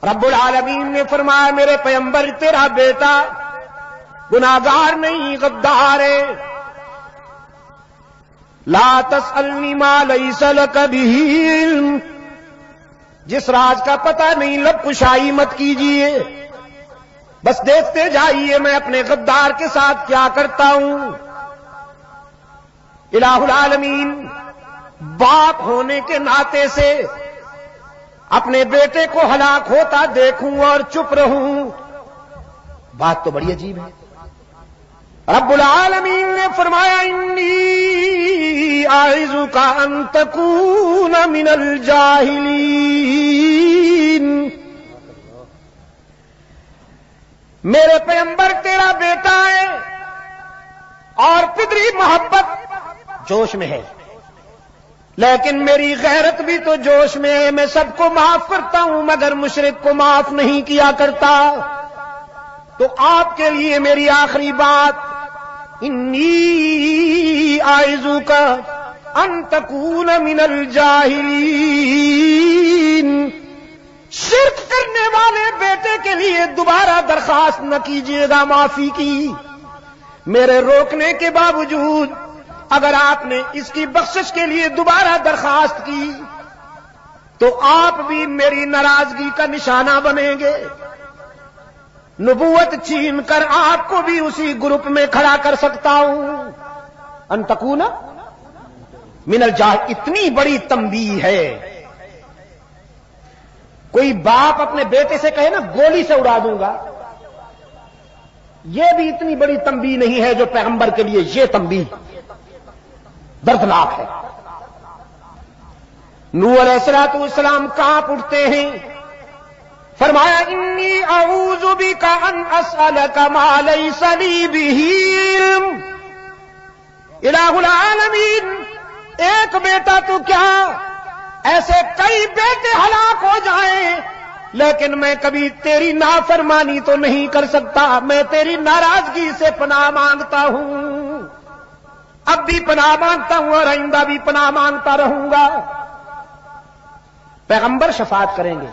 رب العالمین نے فرمایا میرے پیغمبر تیرا بیٹا گناہگار نہیں غدار ہے. لا تسألنی ما لیس لک بہ علم، جس راز کا پتہ نہیں لب کشائی مت کیجیے، بس دیکھتے جائیے میں اپنے غدار کے ساتھ کیا کرتا ہوں. الہ العالمین باپ ہونے کے ناطے سے اپنے بیٹے کو ہلاک ہوتا دیکھوں اور چپ رہوں، بات تو بڑی عجیب ہے. رب العالمین نے فرمایا انی اعوذک ان تکون من الجاہلین. میرے پیغمبر تیرا بیٹا ہے اور پدری محبت جوش میں ہے، لیکن میری غیرت بھی تو جوش میں ہے. میں سب کو معاف کرتا ہوں مگر مشرک کو معاف نہیں کیا کرتا. تو آپ کے لیے میری آخری بات، انی اعوذک ان تکون من الجاہلین. شرک کرنے والے بیٹے کے لیے دوبارہ درخواست نہ کیجیے گا معافی کی. میرے روکنے کے باوجود اگر آپ نے اس کی بخشش کے لیے دوبارہ درخواست کی تو آپ بھی میری ناراضگی کا نشانہ بنیں گے. نبوت چھین کر آپ کو بھی اسی گروپ میں کھڑا کر سکتا ہوں. ان تکون من الجاہل، اتنی بڑی تنبیہ ہے. کوئی باپ اپنے بیٹے سے کہے نا گولی سے اڑا دوں گا، یہ بھی اتنی بڑی تنبیہ نہیں ہے جو پیغمبر کے لیے یہ تنبیہ دردناک ہے. نوح علیہ الصلوۃ والسلام کانپ اٹھتے ہیں، فرمایا انی اعوذ بک ان اسألک ما لیس لی بہ علم. الہ العالمین ایک بیٹا تو کیا ایسے کئی بیٹے ہلاک ہو جائیں لیکن میں کبھی تیری نافرمانی تو نہیں کر سکتا. میں تیری ناراضگی سے پناہ مانگتا ہوں، اب بھی پناہ مانگتا ہوں اور آئندہ بھی پناہ مانگتا رہوں گا. پیغمبر شفاعت کریں گے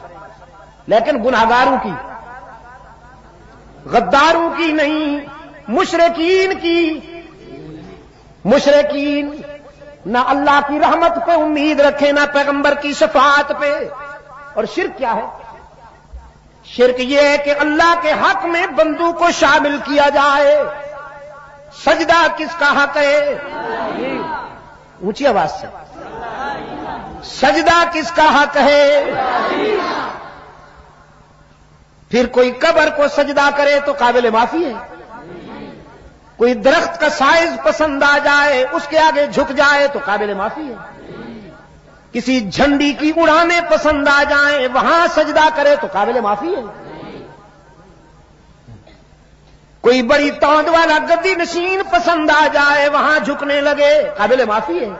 لیکن گناہگاروں کی، غداروں کی نہیں، مشرکین کی. مشرکین نہ اللہ کی رحمت پہ امید رکھے نہ پیغمبر کی شفاعت پہ. اور شرک کیا ہے؟ شرک یہ ہے کہ اللہ کے حق میں بندوں کو شامل کیا جائے. سجدہ کس کا حق ہے؟ اونچی آواز سے، سجدہ کس کا حق ہے؟ پھر کوئی قبر کو سجدہ کرے تو قابل معافی ہے. کوئی درخت کا سائز پسند آ جائے اس کے آگے جھک جائے تو قابل معافی ہے. کسی جھنڈی کی اڑانے پسند آ جائیں وہاں سجدہ کرے تو قابل معافی ہے. کوئی بڑی توند والا گدی نشین پسند آ جائے وہاں جھکنے لگے قابل معافی ہے.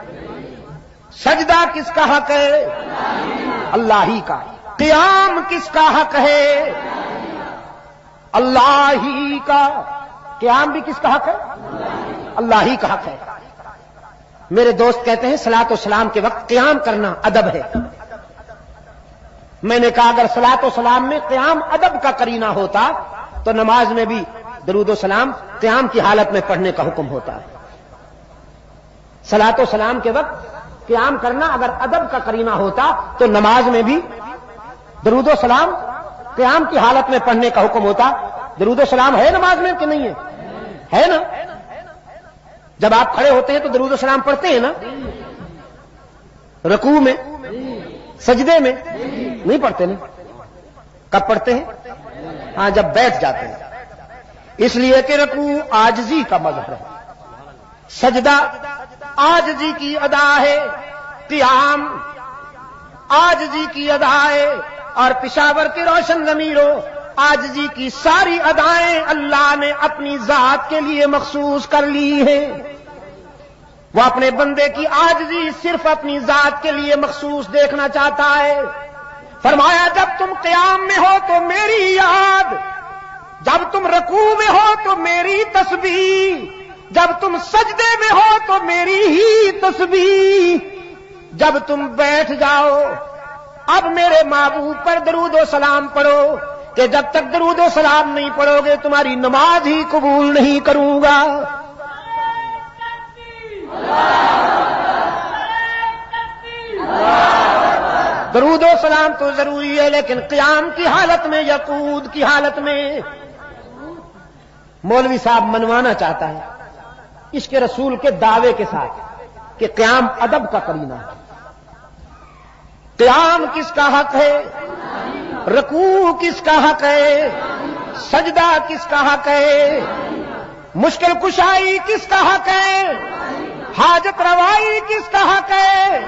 سجدہ کس کا حق ہے؟ اللہ ہی کا. قیام کس کا حق ہے؟ اللہ ہی کا. قیام بھی کس کا حق ہے؟ اللہ ہی کا حق ہے. میرے دوست کہتے ہیں صلاۃ و سلام کے وقت قیام کرنا ادب ہے. میں نے کہا اگر صلاۃ و سلام میں قیام ادب کا قرینہ ہوتا تو نماز میں بھی درود و سلام قیام کی حالت میں پڑھنے کا حکم ہوتا ہے. صلاۃ و سلام کے وقت قیام کرنا اگر ادب کا قرینہ ہوتا تو نماز میں بھی درود و سلام قیام کی حالت میں پڑھنے کا حکم ہوتا. درود و سلام ہے نماز میں کہ نہیں ہے؟ ہے نا. جب آپ کھڑے ہوتے ہیں تو درود و سلام پڑھتے ہیں نا، رکوع میں، سجدے میں نہیں پڑھتے نا. کب پڑھتے ہیں؟ ہاں جب بیٹھ جاتے ہیں. اس لیے کہ رکوع عاجزی کا مظہر ہے، سجدہ عاجزی کی ادا ہے، قیام عاجزی کی ادا ہے. اور پشاور کی روشن ضمیروں عاجزی کی ساری ادائیں اللہ نے اپنی ذات کے لیے مخصوص کر لی ہیں. وہ اپنے بندے کی عاجزی صرف اپنی ذات کے لیے مخصوص دیکھنا چاہتا ہے. فرمایا جب تم قیام میں ہو تو میری یاد، جب تم رکوع میں ہو تو میری تسبیح، جب تم سجدے میں ہو تو میری ہی تسبیح، جب تم بیٹھ جاؤ اب میرے محبوب پر درود و سلام پڑھو کہ جب تک درود و سلام نہیں پڑھو گے تمہاری نماز ہی قبول نہیں کروں گا. درود و سلام تو ضروری ہے لیکن قیام کی حالت میں یا قعود کی حالت میں. مولوی صاحب منوانا چاہتا ہے عشق رسول کے دعوے کے ساتھ کہ قیام ادب کا قرینہ ہے. قیام کس کا حق ہے؟ رکوع کس کا حق ہے؟ سجدہ کس کا حق ہے؟ مشکل کشائی کس کا حق ہے؟ حاجت روائی کس کا حق ہے؟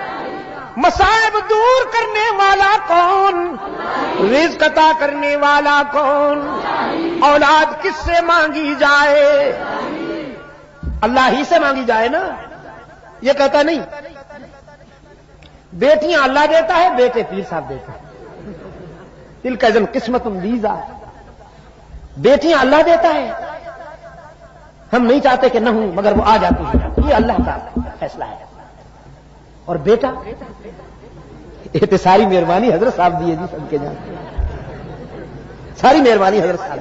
مصائب دور کرنے والا کون؟ رزق عطا کرنے والا کون؟ اولاد کس سے مانگی جائے؟ اللہ ہی سے مانگی جائے نا. یہ کہتا نہیں بیٹیاں اللہ دیتا ہے بیٹے پیر صاحب دیتا ہے. دل کا ازم قسمت ویزا. بیٹیاں اللہ دیتا ہے ہم نہیں چاہتے کہ نہ ہوں مگر وہ آ جاتی ہے. یہ اللہ کا فیصلہ ہے. اور بیٹا یہ تو ساری مہربانی حضرت صاحب دی ہے جی. سب کے جان ساری مہربانی حضرت صاحب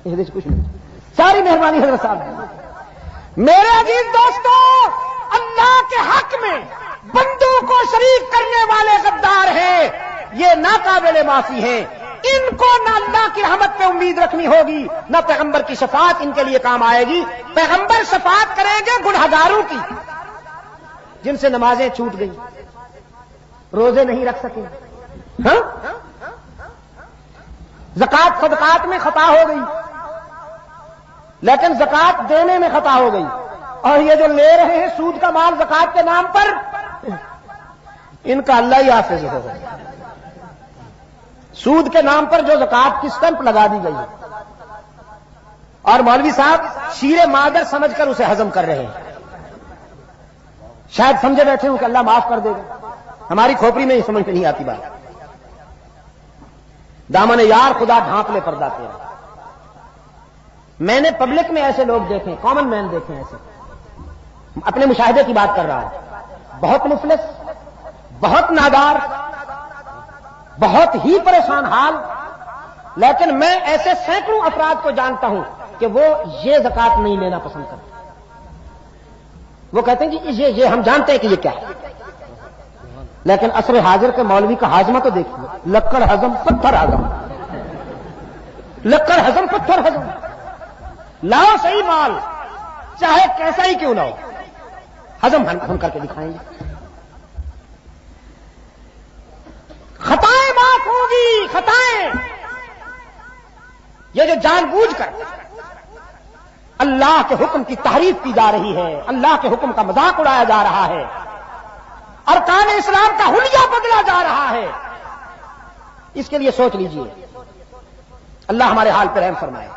دی. کچھ نہیں ساری مہربانی حضرت صاحب دی. میرے عزیز دوستو اللہ کے حق میں بندوں کو شریک کرنے والے غدار ہیں. یہ ناقابل معافی ہیں. ان کو نہ اللہ کی رحمت پہ امید رکھنی ہوگی نہ پیغمبر کی شفاعت ان کے لیے کام آئے گی. پیغمبر شفاعت کریں گے گنہگاروں کی جن سے نمازیں چھوٹ گئی روزے نہیں رکھ سکے ہاں زکات صدقات میں خطا ہو گئی لیکن زکات دینے میں خطا ہو گئی. اور یہ جو لے رہے ہیں سود کا مال زکات کے نام پر ان کا اللہ ہی حافظ ہوگا. سود کے نام پر جو زکات کی سٹمپ لگا دی گئی اور مولوی صاحب شیر مادر سمجھ کر اسے ہضم کر رہے ہیں. شاید سمجھے بیٹھے ہوں کہ اللہ معاف کر دے گا. ہماری کھوپڑی میں ہی سمجھ میں نہیں آتی بات. دامن یار خدا ڈھانپ لے پردہ تیرا. میں نے پبلک میں ایسے لوگ دیکھے کامن مین دیکھے ایسے. اپنے مشاہدے کی بات کر رہا ہوں. بہت مفلس بہت نادار بہت ہی پریشان حال. لیکن میں ایسے سینکڑوں افراد کو جانتا ہوں کہ وہ یہ زکات نہیں لینا پسند کرتے. وہ کہتے ہیں کہ یہ ہم جانتے ہیں کہ یہ کیا ہے لیکن عصر حاضر کے مولوی کا ہاضمہ تو دیکھیے. لکڑ ہضم پتھر ہضم. لکڑ ہضم پتھر ہضم. لاؤ صحیح مال چاہے کیسا ہی کیوں نہ ہو ہضم ہم کر کے دکھائیں گے. خطائیں معاف ہوں گی. خطائیں یہ جو جان بوجھ کر اللہ کے حکم کی تحریف کی جا رہی ہے اللہ کے حکم کا مذاق اڑایا جا رہا ہے ارکان اسلام کا حلیہ بدلا جا رہا ہے اس کے لیے سوچ لیجئے. اللہ ہمارے حال پر رحم فرمائے.